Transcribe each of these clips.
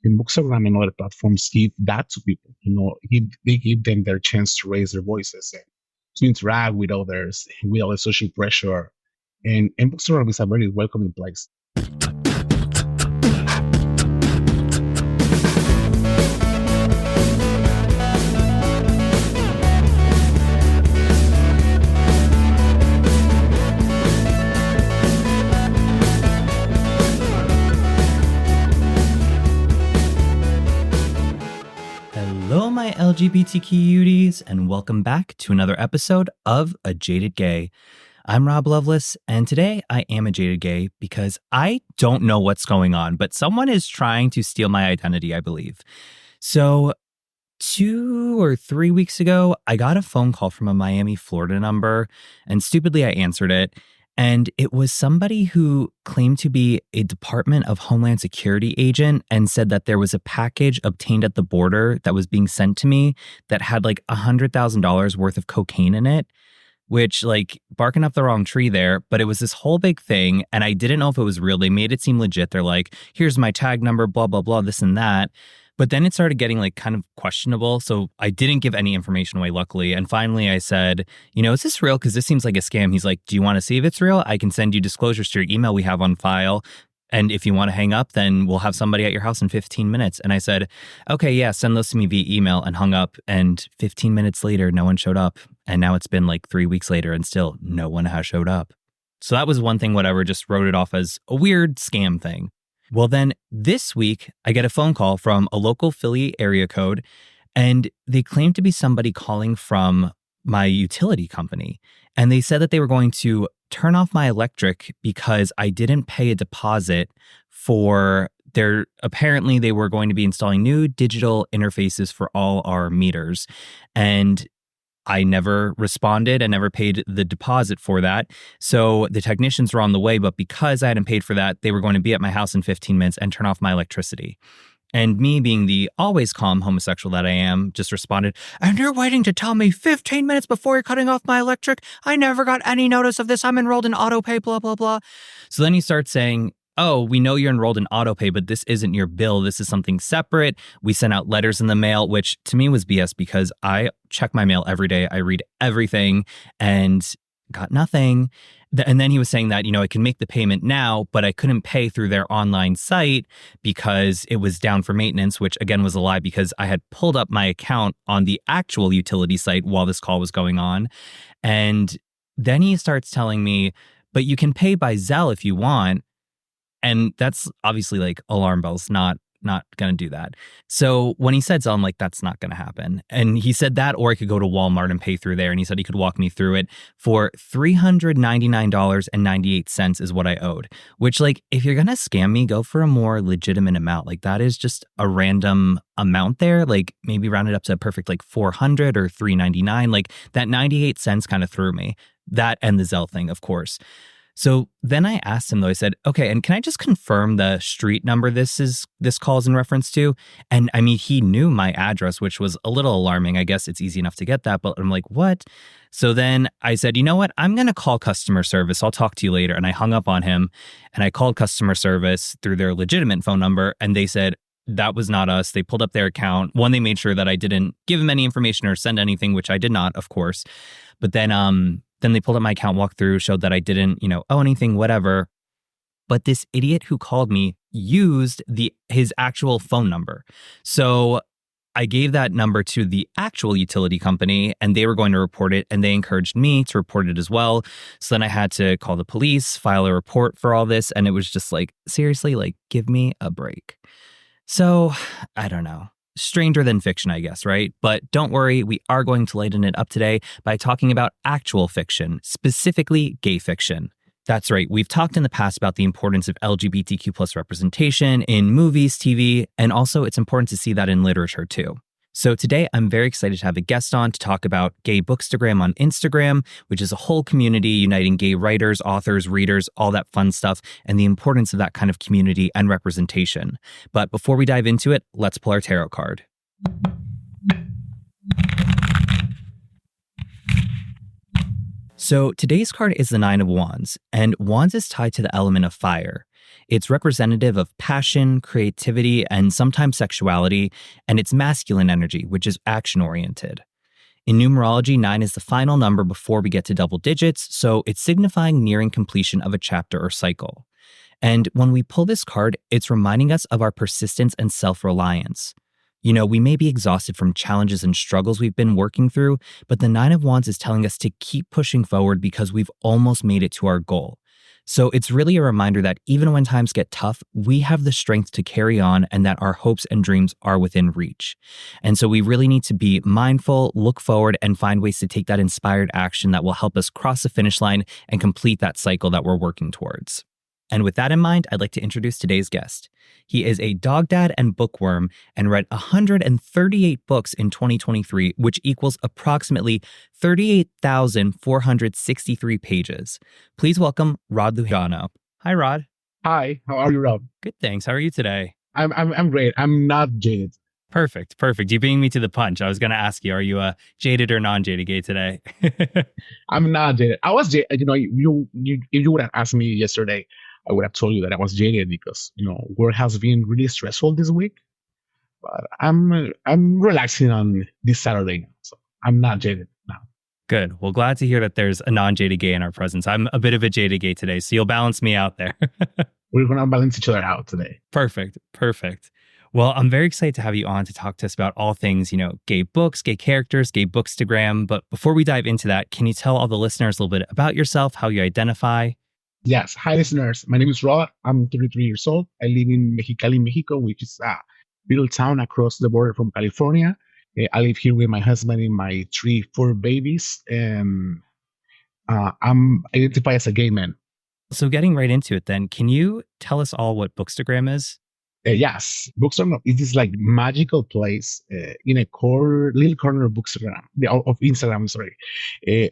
And Bookstagram and other platforms give that to people. They give them their chance to raise their voices and to interact with others without the social pressure. And Bookstagram is a very welcoming place. Hello, my LGBTQuties, and welcome back to another episode of A Jaded Gay. I'm Rob Lovelace, and today I am a jaded gay because I don't know what's going on, but someone is trying to steal my identity, I believe. So 2 or 3 weeks ago, I got a phone call from a Miami, Florida number, and stupidly I answered it. And it was somebody who claimed to be a Department of Homeland Security agent and said that there was a package obtained at the border that was being sent to me that had like $100,000 worth of cocaine in it, which like barking up the wrong tree there. But it was this whole big thing. And I didn't know if it was real. They made it seem legit. They're like, here's my tag number, blah, blah, blah, this and that. But then it started getting like kind of questionable. So I didn't give any information away, luckily. And finally I said, is this real? Because this seems like a scam. He's like, do you want to see if it's real? I can send you disclosures to your email we have on file. And if you want to hang up, then we'll have somebody at your house in 15 minutes. And I said, okay, yeah, send those to me via email, and hung up. And 15 minutes later, no one showed up. And now it's been like 3 weeks later and still no one has showed up. So that was one thing, whatever, just wrote it off as a weird scam thing. Well, then this week, I get a phone call from a local Philly area code, and they claim to be somebody calling from my utility company. And they said that they were going to turn off my electric because I didn't pay a deposit for apparently they were going to be installing new digital interfaces for all our meters. And I never responded and never paid the deposit for that. So the technicians were on the way, but because I hadn't paid for that, they were going to be at my house in 15 minutes and turn off my electricity. And me, being the always calm homosexual that I am, just responded, and you're waiting to tell me 15 minutes before you're cutting off my electric? I never got any notice of this. I'm enrolled in autopay, blah, blah, blah. So then he starts saying, oh, we know you're enrolled in autopay, but this isn't your bill. This is something separate. We sent out letters in the mail, which to me was BS because I check my mail every day. I read everything and got nothing. And then he was saying that, I can make the payment now, but I couldn't pay through their online site because it was down for maintenance, which again was a lie because I had pulled up my account on the actual utility site while this call was going on. And then he starts telling me, but you can pay by Zelle if you want. And that's obviously like alarm bells, not going to do that. So when he said Zelle, I'm like, that's not going to happen. And he said that, or I could go to Walmart and pay through there. And he said he could walk me through it for $399.98 is what I owed, which like, if you're going to scam me, go for a more legitimate amount. Like that is just a random amount there. Like maybe round it up to a perfect like 400 or 399. Like that 98 cents kind of threw me. That and the Zelle thing, of course. So then I asked him, though, I said, okay, and can I just confirm the street number this call is in reference to? And I mean, he knew my address, which was a little alarming. I guess it's easy enough to get that, but I'm like, what? So then I said, you know what? I'm going to call customer service. I'll talk to you later. And I hung up on him and I called customer service through their legitimate phone number. And they said, that was not us. They pulled up their account. One, they made sure that I didn't give him any information or send anything, which I did not, of course. But then they pulled up my account, walked through, showed that I didn't, owe anything, whatever. But this idiot who called me used his actual phone number. So I gave that number to the actual utility company and they were going to report it, and they encouraged me to report it as well. So then I had to call the police, file a report for all this. And it was just like, seriously, like, give me a break. So I don't know. Stranger than fiction, I guess, right? But don't worry, we are going to lighten it up today by talking about actual fiction, specifically gay fiction. That's right. We've talked in the past about the importance of LGBTQ plus representation in movies, TV, and also it's important to see that in literature too. So today, I'm very excited to have a guest on to talk about Gay Bookstagram on Instagram, which is a whole community uniting gay writers, authors, readers, all that fun stuff, and the importance of that kind of community and representation. But before we dive into it, let's pull our tarot card. So today's card is the Nine of Wands, and Wands is tied to the element of fire. It's representative of passion, creativity, and sometimes sexuality, and it's masculine energy, which is action oriented. In numerology, 9 is the final number before we get to double digits, so it's signifying nearing completion of a chapter or cycle. And when we pull this card, it's reminding us of our persistence and self reliance. You know, we may be exhausted from challenges and struggles we've been working through, but the Nine of Wands is telling us to keep pushing forward because we've almost made it to our goal. So it's really a reminder that even when times get tough, we have the strength to carry on and that our hopes and dreams are within reach. And so we really need to be mindful, look forward, and find ways to take that inspired action that will help us cross the finish line and complete that cycle that we're working towards. And with that in mind, I'd like to introduce today's guest. He is a dog dad and bookworm and read 138 books in 2023, which equals approximately 38,463 pages. Please welcome Rod Lujano. Hi, Rod. Hi, how are you, Rob? Good, thanks. How are you today? I'm great. I'm not jaded. Perfect. You beat me to the punch. I was going to ask you, are you a jaded or non-jaded gay today? I'm not jaded. I was jaded. If you would have asked me yesterday, I would have told you that I was jaded because work has been really stressful this week. But I'm relaxing on this Saturday now, so I'm not jaded now. Good. Well, glad to hear that there's a non-jaded gay in our presence. I'm a bit of a jaded gay today, so you'll balance me out there. We're gonna balance each other out today. Perfect. Well, I'm very excited to have you on to talk to us about all things, gay books, gay characters, gay bookstagram. But before we dive into that, can you tell all the listeners a little bit about yourself, how you identify? Yes. Hi, listeners. My name is Rod. I'm 33 years old. I live in Mexicali, Mexico, which is a little town across the border from California. I live here with my husband and my 4 babies, and I'm identified as a gay man. So getting right into it then, can you tell us all what bookstagram is? Yes, Bookstagram. It is like magical place in a little corner of Bookstagram, of Instagram. Sorry,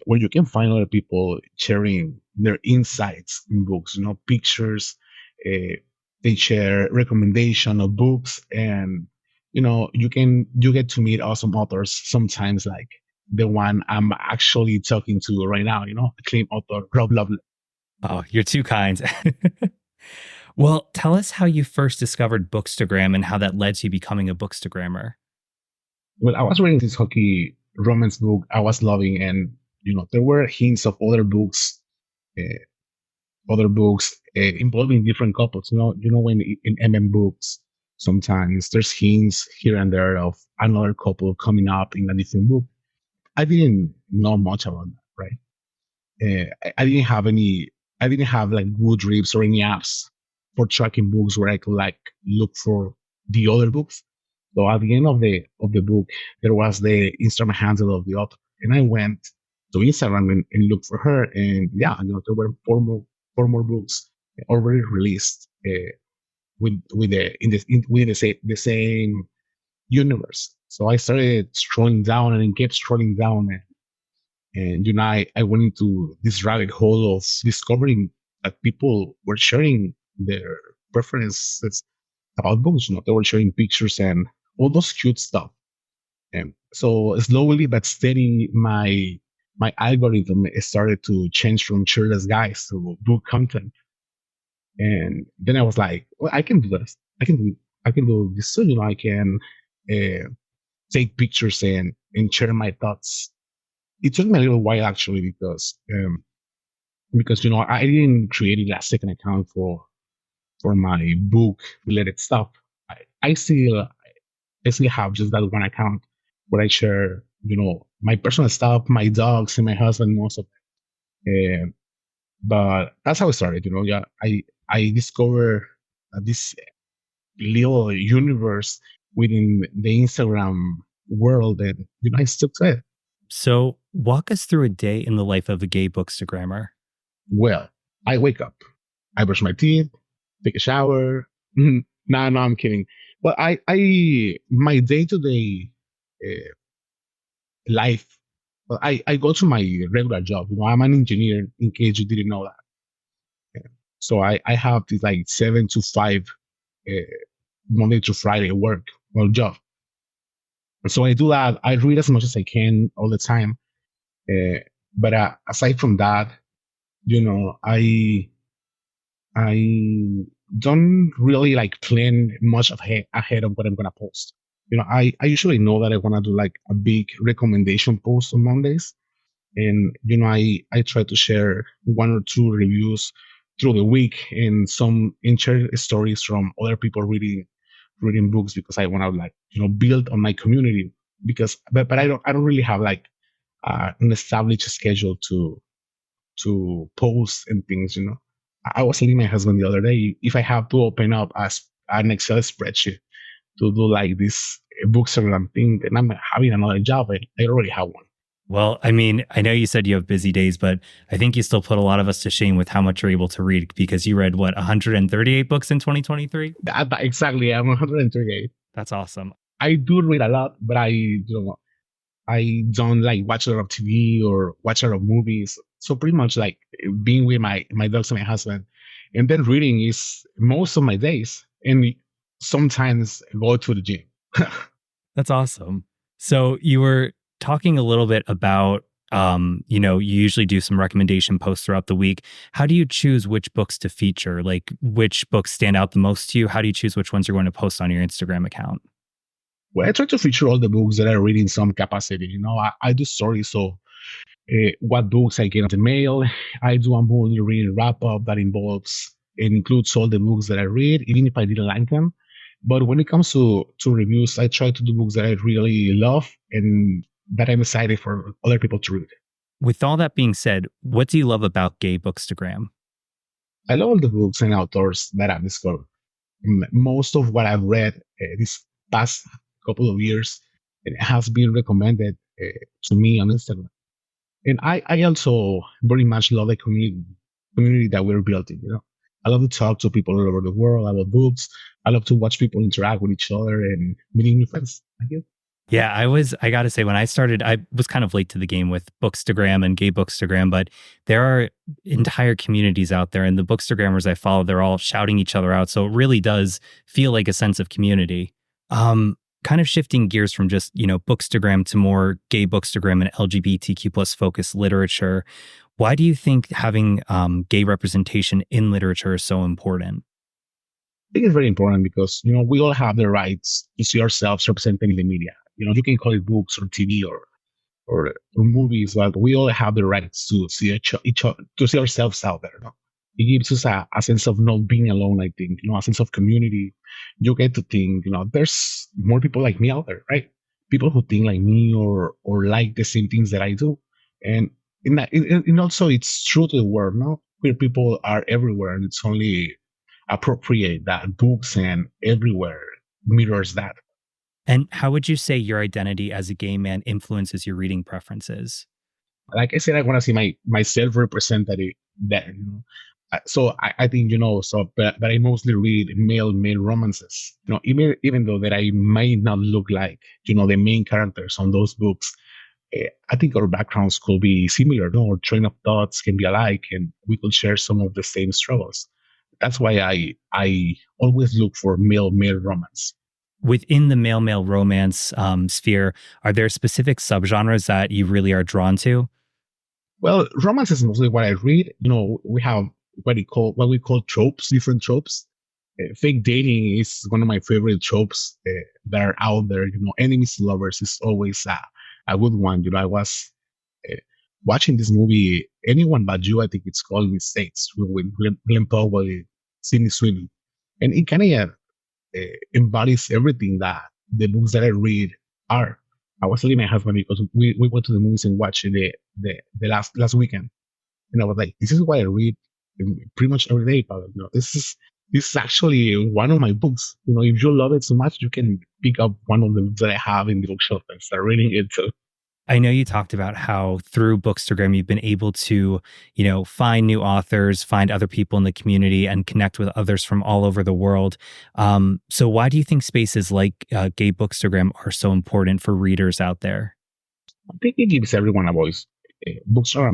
where you can find other people sharing their insights in books. Pictures. They share recommendation of books, and you get to meet awesome authors sometimes, like the one I'm actually talking to right now. Acclaimed author Rod Lujano. Oh, you're too kind. Well, tell us how you first discovered Bookstagram and how that led to you becoming a bookstagrammer. Well, I was reading this hockey romance book I was loving, and there were hints of uh, other books involving different couples. When in MM books sometimes there's hints here and there of another couple coming up in a different book. I didn't know much about that, right? I didn't have any. I didn't have like Goodreads or any apps for tracking books where I could like look for the other books. So at the end of the book, there was the Instagram handle of the author, and I went to Instagram and looked for her, and yeah, there were four more books already released within the same universe. So I started scrolling down and kept scrolling down, and I went into this rabbit hole of discovering that people were sharing their preferences about books. They were sharing pictures and all those cute stuff. And so slowly but steady, my algorithm started to change from shirtless guys to book content. And then I was like, well, I can do this. I can do this. So I can uh, take pictures and share my thoughts. It took me a little while actually because I didn't create a second account for my book related stuff. I still have just that one account where I share my personal stuff, my dogs and my husband, most of it. But that's how it started. Yeah, I discovered this little universe within the Instagram world, and I stuck to it. So walk us through a day in the life of a gay bookstagrammer. Well, I wake up, I brush my teeth, take a shower. No, no, I'm kidding. But my day to day life. Well, I go to my regular job. I'm an engineer. In case you didn't know that, so I have this like 7 to 5 uh, Monday to Friday work or job. And so I do that. I read as much as I can all the time. But aside from that, I don't really like plan much ahead of what I'm gonna post. I usually know that I wanna do like a big recommendation post on Mondays, and I try to share one or two reviews through the week and some and share stories from other people reading books because I want to like build on my community because but I don't really have like an established schedule to post and things. I was telling my husband the other day if I have to open up an Excel spreadsheet to do like this bookstagram thing, then I'm having another job. I already have one. Well, I mean, I know you said you have busy days, but I think you still put a lot of us to shame with how much you're able to read because you read what 138 books in 2023. Exactly, I'm 138. That's awesome. I do read a lot, but I don't like watch a lot of TV or watch a lot of movies. So pretty much like being with my dogs and my husband, and then reading is most of my days, and sometimes go to the gym. That's awesome. So you were talking a little bit about, you usually do some recommendation posts throughout the week. How do you choose which books to feature? Like which books stand out the most to you? How do you choose which ones you're going to post on your Instagram account? Well, I try to feature all the books that I read in some capacity. I do stories, so what books I get in the mail. I do a monthly reading wrap up that involves and includes all the books that I read, even if I didn't like them. But when it comes to reviews, I try to do books that I really love and that I'm excited for other people to read. With all that being said, what do you love about Gay Bookstagram? I love all the books and authors that I've discovered. Most of what I've read this past couple of years it has been recommended to me on Instagram. And I also very much love the community that we're building. I love to talk to people all over the world about books. I love to watch people interact with each other and meeting new friends. Thank you. Yeah, I got to say, when I started, I was kind of late to the game with Bookstagram and Gay Bookstagram, but there are entire communities out there, and the Bookstagrammers I follow, they're all shouting each other out. So it really does feel like a sense of community. Kind of shifting gears from just, Bookstagram to more Gay Bookstagram and LGBTQ plus focused literature. Why do you think having gay representation in literature is so important? I think it's very important because we all have the rights to see ourselves represented in the media. You can call it books or TV or movies, but we all have the rights to see each other, to see ourselves out there. It gives us a sense of not being alone. I think a sense of community. You get to think there's more people like me out there, right? People who think like me or like the same things that I do, and and also it's true to the world. No, queer people are everywhere, and it's only appropriate that books and everywhere mirrors that. And how would you say your identity as a gay man influences your reading preferences? Like I said, I want to see myself represented there. So I think so, but I mostly read male romances. Even though that I might not look like the main characters on those books. I think our backgrounds could be similar. Our train of thoughts can be alike, and we could share some of the same struggles. That's why I always look for male romance. Within the male romance sphere, are there specific subgenres that you really are drawn to? Well, romance is mostly what I read. We have what we call tropes, different tropes. Fake dating is one of my favorite tropes that are out there. Enemies to lovers is always a good one. I was uh, watching this movie, Anyone But You, I think it's called in the States, with Glenn Powell and Sydney Sweeney. And it kind of embodies everything that the books that I read are. I was telling my husband because we went to the movies and watched the last weekend, and I was like, "This is what I read pretty much every day, Pablo. This is actually one of my books. If you love it so much, you can pick up one of the books that I have in the bookshelf and start reading it too." I know you talked about how through Bookstagram you've been able to, find new authors, find other people in the community, and connect with others from all over the world. So why do you think spaces like Gay Bookstagram are so important for readers out there? I think it gives everyone a voice. Bookstore,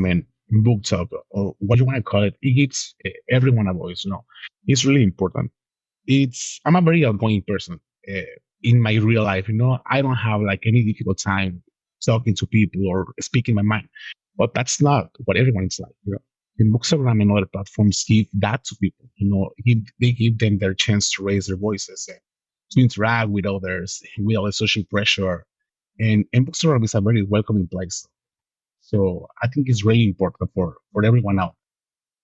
book talk, or what you want to call it, it gives everyone a voice. It's really important. I'm a very outgoing person uh, in my real life. I don't have like any difficult time talking to people or speaking my mind, but that's not what everyone's like. And Bookstagram and other platforms give that to people. They give them their chance to raise their voices and to interact with others without the social pressure. And Bookstagram is a very welcoming place. So I think it's really important for everyone out.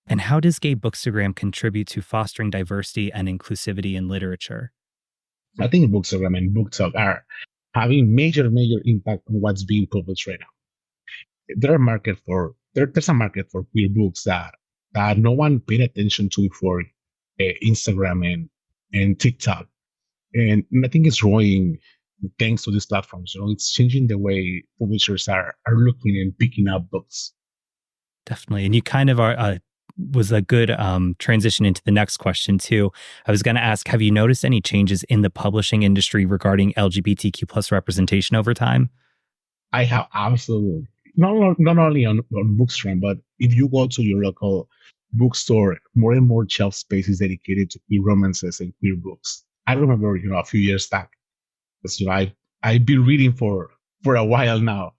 And how does Gay Bookstagram contribute to fostering diversity and inclusivity in literature? I think Bookstagram and Book Talk are having major impact on what's being published right now. There's a market for queer books that no one paid attention to before Instagram and TikTok, and I think it's growing thanks to these platforms. It's changing the way publishers are looking and picking up books. Definitely. And you kind of are was a good transition into the next question too. I was going to ask, have you noticed any changes in the publishing industry regarding LGBTQ plus representation over time? I have absolutely not only on Bookstream, but if you go to your local bookstore, more and more shelf space is dedicated to queer romances and queer books. I remember, a few years back, because I've been reading for a while now.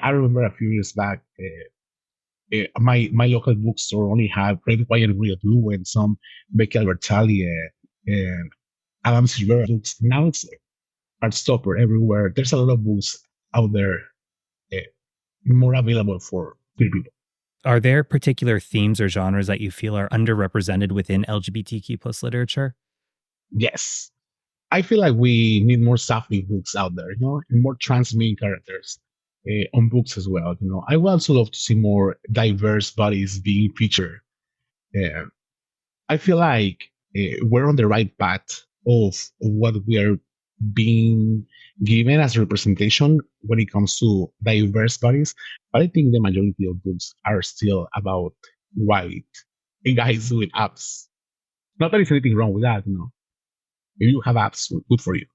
I remember a few years back, my local bookstore only had Red, White, and Red Blue and some Becky Albertalli and Adam Silvera books. Now it's Heartstopper everywhere. There's a lot of books out there uh, more available for queer people. Are there particular themes or genres that you feel are underrepresented within LGBTQ plus literature? Yes, I feel like we need more sapphic books out there, and more trans main characters on books as well. I would also love to see more diverse bodies being featured. Uh, I feel like we're on the right path of what we are being given as representation when it comes to diverse bodies. But I think the majority of books are still about white guys doing apps. Not that there's anything wrong with that. If you have apps, good for you.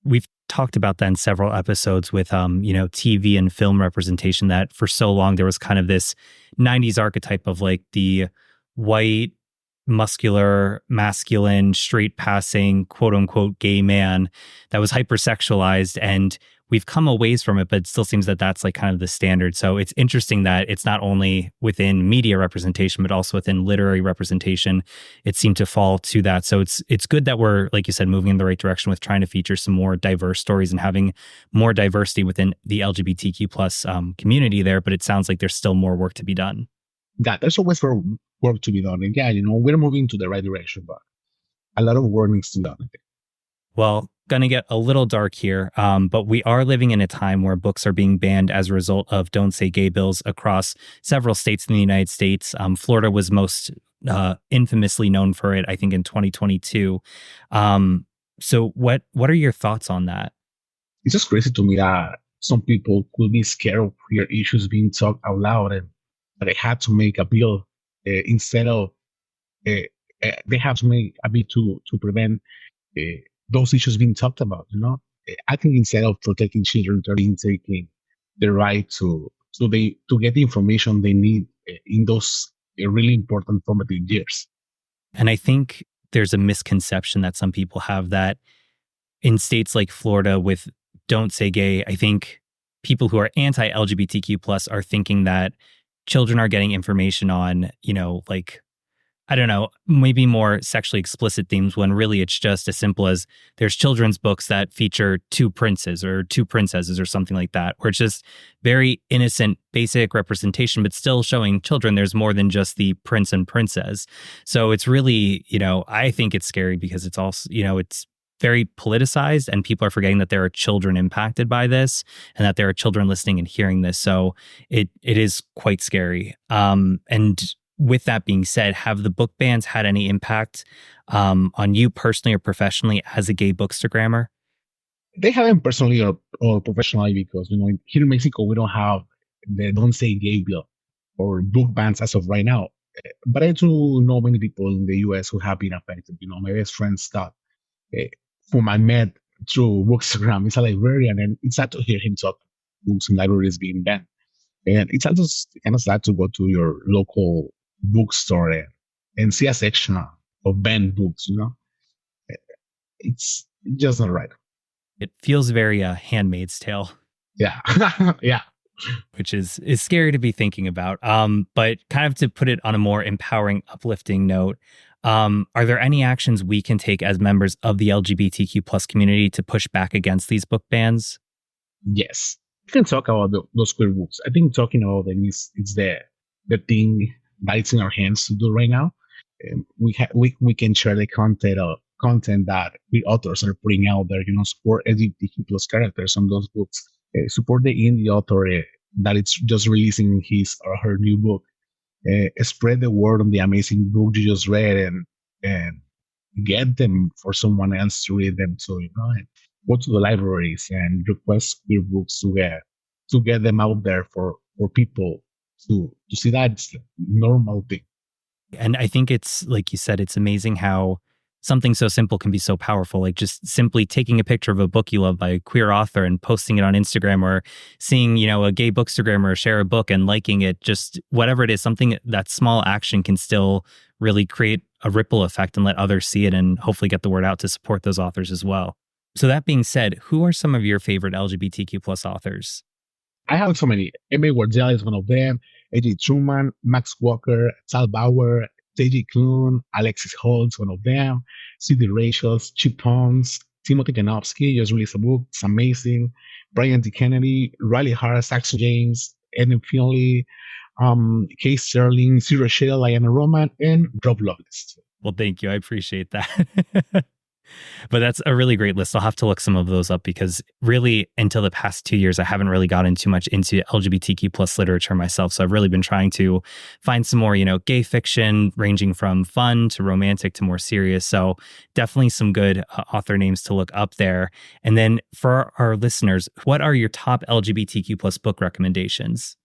We've talked about that in several episodes with TV and film representation, that for so long there was kind of this 90s archetype of like the white, muscular, masculine, straight passing, quote unquote gay man that was hypersexualized, and we've come a ways from it, but it still seems that that's like kind of the standard. So it's interesting that it's not only within media representation, but also within literary representation, it seemed to fall to that. So it's good that we're, like you said, moving in the right direction with trying to feature some more diverse stories and having more diversity within the LGBTQ plus community there. But it sounds like there's still more work to be done. There's always work to be done. And yeah, we're moving to the right direction, but a lot of work needs to be done, I think. Well, going to get a little dark here, but we are living in a time where books are being banned as a result of Don't Say Gay bills across several states in the United States. Florida was most infamously known for it, I think, in 2022. So what are your thoughts on that? It's just crazy to me that some people could be scared of queer issues being talked out loud, and they had to make a bill instead of they have to make a bill to prevent those issues being talked about. I think instead of protecting children, they're being taking the right to get the information they need in those really important formative years. And I think there's a misconception that some people have that in states like Florida with Don't Say Gay, I think people who are anti-LGBTQ plus are thinking that children are getting information on, like, I don't know, maybe more sexually explicit themes, when really it's just as simple as there's children's books that feature two princes or two princesses or something like that, where it's just very innocent, basic representation, but still showing children there's more than just the prince and princess. So it's really, I think it's scary because it's also, it's very politicized, and people are forgetting that there are children impacted by this and that there are children listening and hearing this. So it is quite scary. And with that being said, have the book bans had any impact on you personally or professionally as a gay bookstagrammer? They haven't personally or professionally, because here in Mexico we don't have the Don't Say Gay bill or book bans as of right now. But I do know many people in the U.S. who have been affected. My best friend Scott, whom I met through Bookstagram, is a librarian, and it's sad to hear him talk books and libraries being banned. And it's also kind of sad to go to your local bookstore and see a section of banned books. It's just not right. It feels very Handmaid's Tale. Yeah. Yeah. which is scary to be thinking about. But kind of to put it on a more empowering, uplifting note, are there any actions we can take as members of the LGBTQ plus community to push back against these book bans? Yes, we can talk about those queer books. I think talking about them is it's the thing that's in our hands to do right now. We can share the content that the authors are putting out there. Support LGBTQ plus characters on those books. Support the indie author that it's just releasing his or her new book. Spread the word on the amazing book you just read, and get them for someone else to read them. So and go to the libraries and request queer books to get them out there for people to see that it's a normal thing. And I think it's like you said, it's amazing how something so simple can be so powerful. Like just simply taking a picture of a book you love by a queer author and posting it on Instagram, or seeing, a gay bookstagrammer share a book and liking it, just whatever it is, something that small action can still really create a ripple effect and let others see it and hopefully get the word out to support those authors as well. So that being said, who are some of your favorite LGBTQ plus authors? I have so many. Emily Wardell is one of them. A.J. Truman, Max Walker, Tal Bauer, J.J. Klune, Alexis Holtz, one of them. C.D. Rachels, Chip Pons, Timothy Janowski just released a book. It's amazing. Brian D. Kennedy, Riley Hart, Saxon James, Eden Finley, Kay Sterling, C. Rochelle, Liana Roman, and Rob Lovelace. Well, thank you. I appreciate that. But that's a really great list. I'll have to look some of those up because really until the past 2 years, I haven't really gotten too much into LGBTQ plus literature myself. So I've really been trying to find some more, gay fiction ranging from fun to romantic to more serious. So definitely some good author names to look up there. And then for our listeners, what are your top LGBTQ plus book recommendations?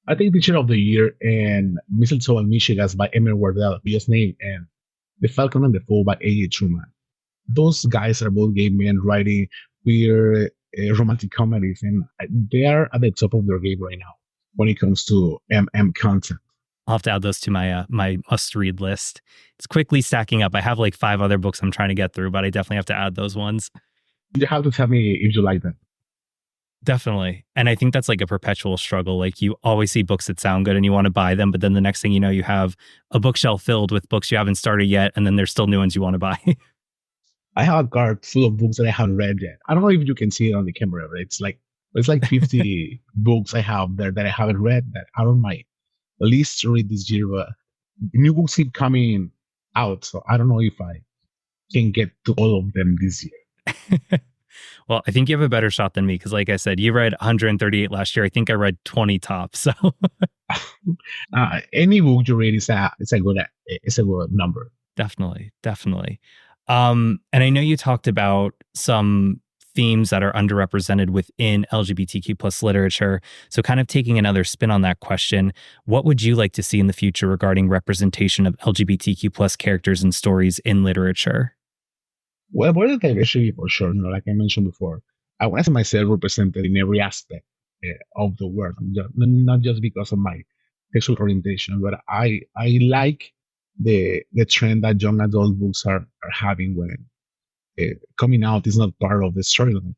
I think Teacher of the Year and Mistletoe and Michigas by Emily Wardell, BS name, and The Falcon and the Foal by A.J. Truman. Those guys are both gay men writing queer romantic comedies, and they are at the top of their game right now when it comes to content. I'll have to add those to my my must read list. It's quickly stacking up. I have like 5 other books I'm trying to get through, but I definitely have to add those ones. You have to tell me if you like them. Definitely. And I think that's like a perpetual struggle. Like you always see books that sound good and you want to buy them, but then the next thing you know, you have a bookshelf filled with books you haven't started yet, and then there's still new ones you want to buy. I have a cart full of books that I haven't read yet. I don't know if you can see it on the camera, but it's like 50 books I have there that I haven't read that are on my list to read this year. But new books keep coming out, so I don't know if I can get to all of them this year. Well, I think you have a better shot than me because, like I said, you read 138 last year. I think I read 20 tops. So any book you read is a good number. definitely, definitely. And I know you talked about some themes that are underrepresented within LGBTQ plus literature. So kind of taking another spin on that question, what would you like to see in the future regarding representation of LGBTQ plus characters and stories in literature? Well, more than diversity for sure. Like I mentioned before, I want to see myself represented in every aspect of the world, not just because of my sexual orientation, but I like the trend that young adult books are having when coming out is not part of the storyline.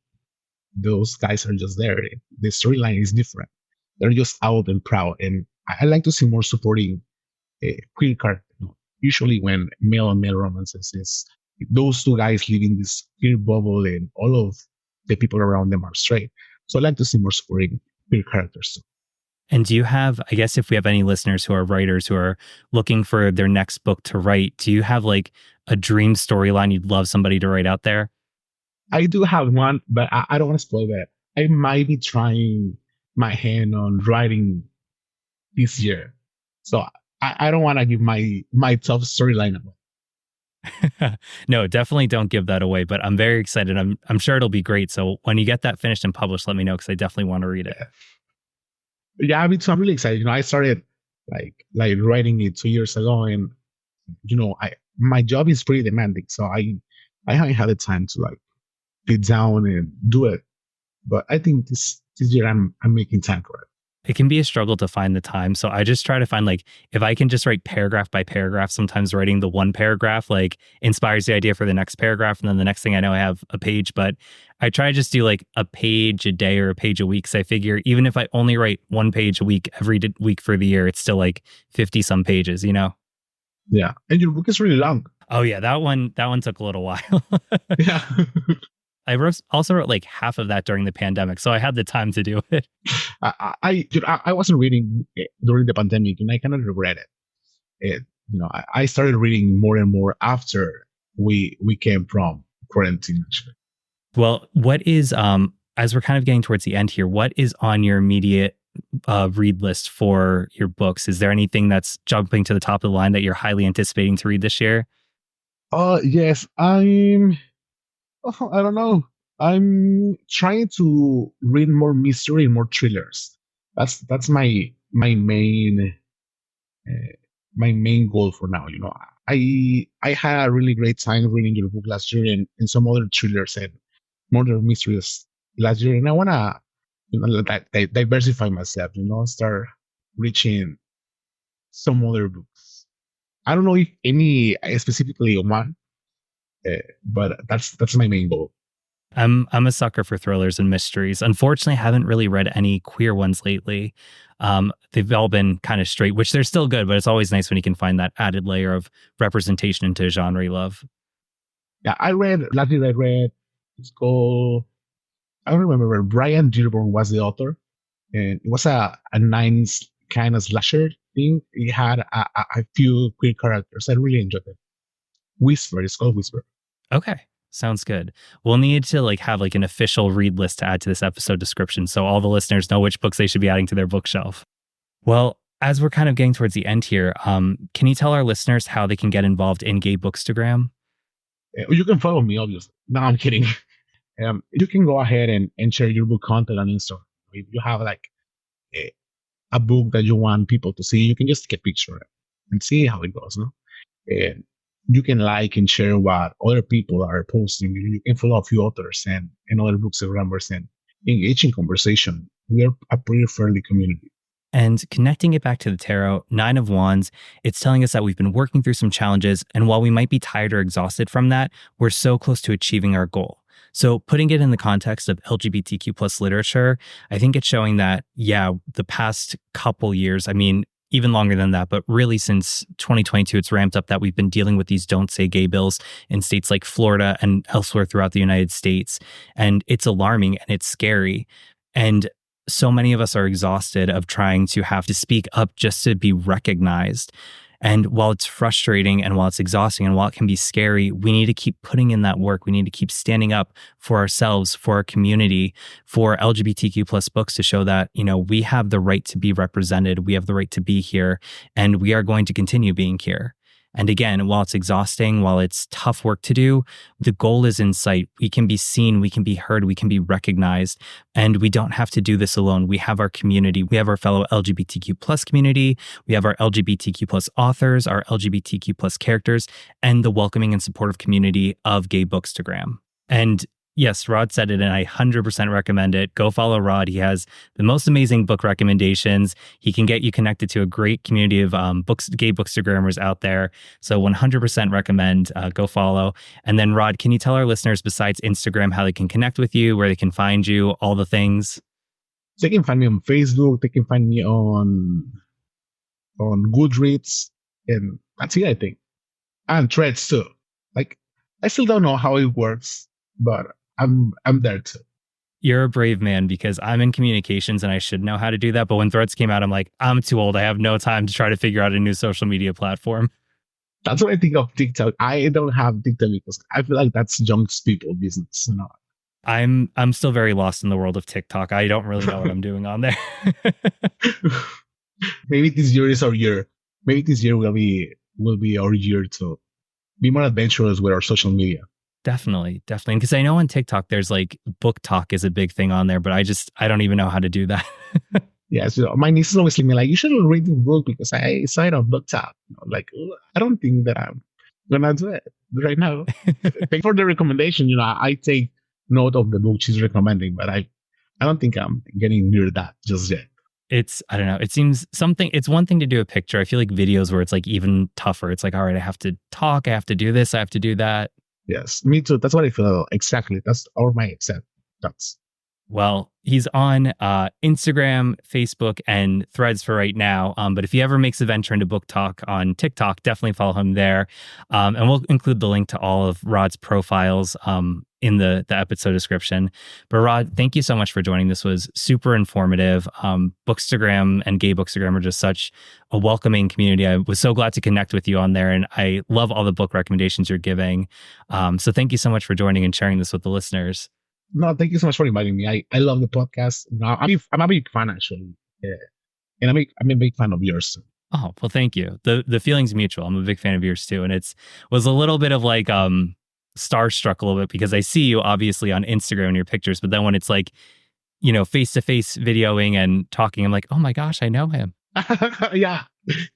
Those guys are just there. The storyline is different. They're just out and proud, and I like to see more supporting queer characters. Usually, when male on male romances is those two guys living this queer bubble, and all of the people around them are straight. So I like to see more supporting queer characters. And do you have, I guess, if we have any listeners who are writers who are looking for their next book to write, do you have like a dream storyline you'd love somebody to write out there? I do have one, but I don't want to spoil that. I might be trying my hand on writing this year, so I don't want to give my tough storyline away. No, definitely don't give that away, but I'm very excited. I'm sure it'll be great. So when you get that finished and published, let me know because I definitely want to read it. Yeah, I mean, so I'm really excited. I started like writing it 2 years ago, and I my job is pretty demanding, so I haven't had the time to like sit down and do it. But I think this year I'm making time for it. It can be a struggle to find the time. So I just try to find like if I can just write paragraph by paragraph, sometimes writing the one paragraph like inspires the idea for the next paragraph. And then the next thing I know, I have a page. But I try to just do like a page a day or a page a week. So I figure even if I only write one page a week every week for the year, it's still like 50 some pages, you know? Yeah. And your book is really long. Oh yeah, that one took a little while. Yeah. Also wrote like half of that during the pandemic, so I had the time to do it. I wasn't reading during the pandemic, and I kind of regret it. I started reading more and more after we came from quarantine. Actually, Well, what is as we're kind of getting towards the end here, what is on your immediate read list for your books? Is there anything that's jumping to the top of the line that you're highly anticipating to read this year? yes, I don't know. I'm trying to read more mystery and more thrillers. That's uh, my main goal for now. I had a really great time reading your book last year and some other thrillers and murder mysteries last year, and I wanna diversify myself. Start reaching some other books. I don't know if any specifically one, but that's my main goal. I'm a sucker for thrillers and mysteries. Unfortunately, I haven't really read any queer ones lately. They've all been kind of straight, which they're still good, but it's always nice when you can find that added layer of representation into a genre you love. Yeah, I read last year. I read. It's called. I don't remember. Brian Dearborn was the author, and it was a nice kind of slasher thing. It had a few queer characters. I really enjoyed it. Whisper. It's called Whisper. Okay. Sounds good. We'll need to like have like an official read list to add to this episode description so all the listeners know which books they should be adding to their bookshelf. Well, as we're kind of getting towards the end here, can you tell our listeners how they can get involved in Gay Bookstagram? You can follow me, obviously. No, I'm kidding. You can go ahead and share your book content on Instagram. If you have like a, a book that you want people to see, you can just take a picture and see how it goes. No, and you can like and share what other people are posting. You can follow a few authors and other bookstagrammers and engage in conversation. We are a pretty friendly community. And connecting it back to the tarot, Nine of Wands, it's telling us that we've been working through some challenges. And while we might be tired or exhausted from that, we're so close to achieving our goal. So putting it in the context of LGBTQ plus literature, I think it's showing that, yeah, the past couple years, I mean, even longer than that, but really since 2022, it's ramped up that we've been dealing with these don't say gay bills in states like Florida and elsewhere throughout the United States. And it's alarming and it's scary. And so many of us are exhausted of trying to have to speak up just to be recognized. And while it's frustrating and while it's exhausting and while it can be scary, we need to keep putting in that work. We need to keep standing up for ourselves, for our community, for LGBTQ plus books to show that, we have the right to be represented. We have the right to be here, and we are going to continue being here. And again, while it's exhausting, while it's tough work to do, the goal is in sight. We can be seen, we can be heard, we can be recognized, and we don't have to do this alone. We have our community. We have our fellow LGBTQ plus community. We have our LGBTQ plus authors, our LGBTQ plus characters, and the welcoming and supportive community of Gay Bookstagram. And yes, Rod said it, and I 100% recommend it. Go follow Rod. He has the most amazing book recommendations. He can get you connected to a great community of gay bookstagrammers out there. So 100% recommend. Go follow. And then, Rod, can you tell our listeners, besides Instagram, how they can connect with you, where they can find you, all the things? They can find me on Facebook. They can find me on Goodreads, and that's it, I think. And Threads too. Like, I still don't know how it works, but I'm there too. You're a brave man, because I'm in communications and I should know how to do that. But when Threads came out, I'm like, I'm too old. I have no time to try to figure out a new social media platform. That's what I think of TikTok. I don't have TikTok because I feel like that's young people business. I'm still very lost in the world of TikTok. I don't really know what I'm doing on there. Maybe this year is our year. Maybe this year will be our year to be more adventurous with our social media. Definitely. Because I know on TikTok there's like book talk is a big thing on there, but I don't even know how to do that. Yeah, so my niece is always telling me like, you should read the book because I saw it on book talk. Like, I don't think that I'm gonna do it right now. Thanks for the recommendation. I take note of the book she's recommending, but I don't think I'm getting near that just yet. I don't know. It seems something, it's one thing to do a picture. I feel like videos where it's like even tougher. It's like, all right, I have to talk, I have to do this, I have to do that. Yes, me too. That's what I feel exactly. That's our mindset. That's Well, he's on Instagram, Facebook, and Threads for right now. But if he ever makes a venture into book talk on TikTok, definitely follow him there. And we'll include the link to all of Rod's profiles in the episode description. But Rod, thank you so much for joining. This was super informative. Bookstagram and Gay Bookstagram are just such a welcoming community. I was so glad to connect with you on there, and I love all the book recommendations you're giving. So thank you so much for joining and sharing this with the listeners. no. Thank you so much for inviting me. I love the podcast. No, I'm a big fan actually. Yeah. And I'm a big fan of yours too. Oh, well, thank you. The feeling's mutual. I'm a big fan of yours too. And it's was a little bit of like starstruck a little bit because I see you obviously on Instagram and your pictures, but then when it's like, face to face videoing and talking, I'm like, oh my gosh, I know him. Yeah,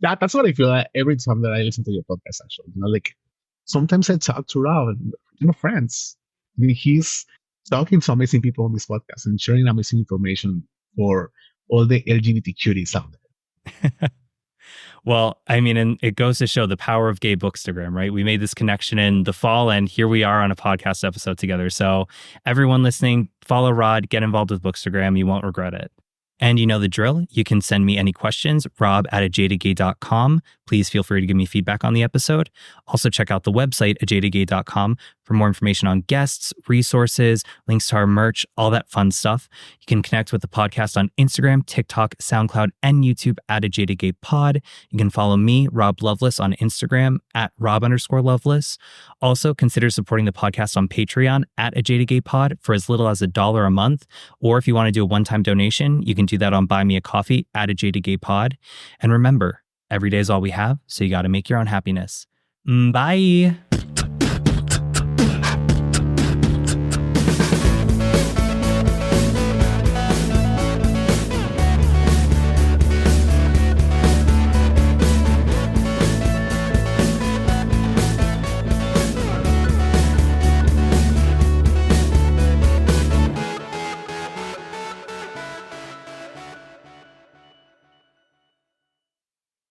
that's what I feel like every time that I listen to your podcast. Actually, like sometimes I talk to Rob and friends. I mean, he's talking to amazing people on this podcast and sharing amazing information for all the LGBT cuties out there. Well, I mean, and it goes to show the power of Gay Bookstagram, right? We made this connection in the fall, and here we are on a podcast episode together. So everyone listening, follow Rod, get involved with Bookstagram. You won't regret it. And you know the drill. You can send me any questions, rob@ajadedgay.com. Please feel free to give me feedback on the episode. Also, check out the website, ajadedgay.com, for more information on guests, resources, links to our merch, all that fun stuff. You can connect with the podcast on Instagram, TikTok, SoundCloud, and YouTube @ajadedgaypod. You can follow me, Rob Loveless, on Instagram @Rob_Loveless. Also, consider supporting the podcast on Patreon @ajadedgaypod for as little as $1 a month. Or if you want to do a one-time donation, you can do that on Buy Me a Coffee @ajadedgaypod. And remember, every day is all we have, so you got to make your own happiness. Bye.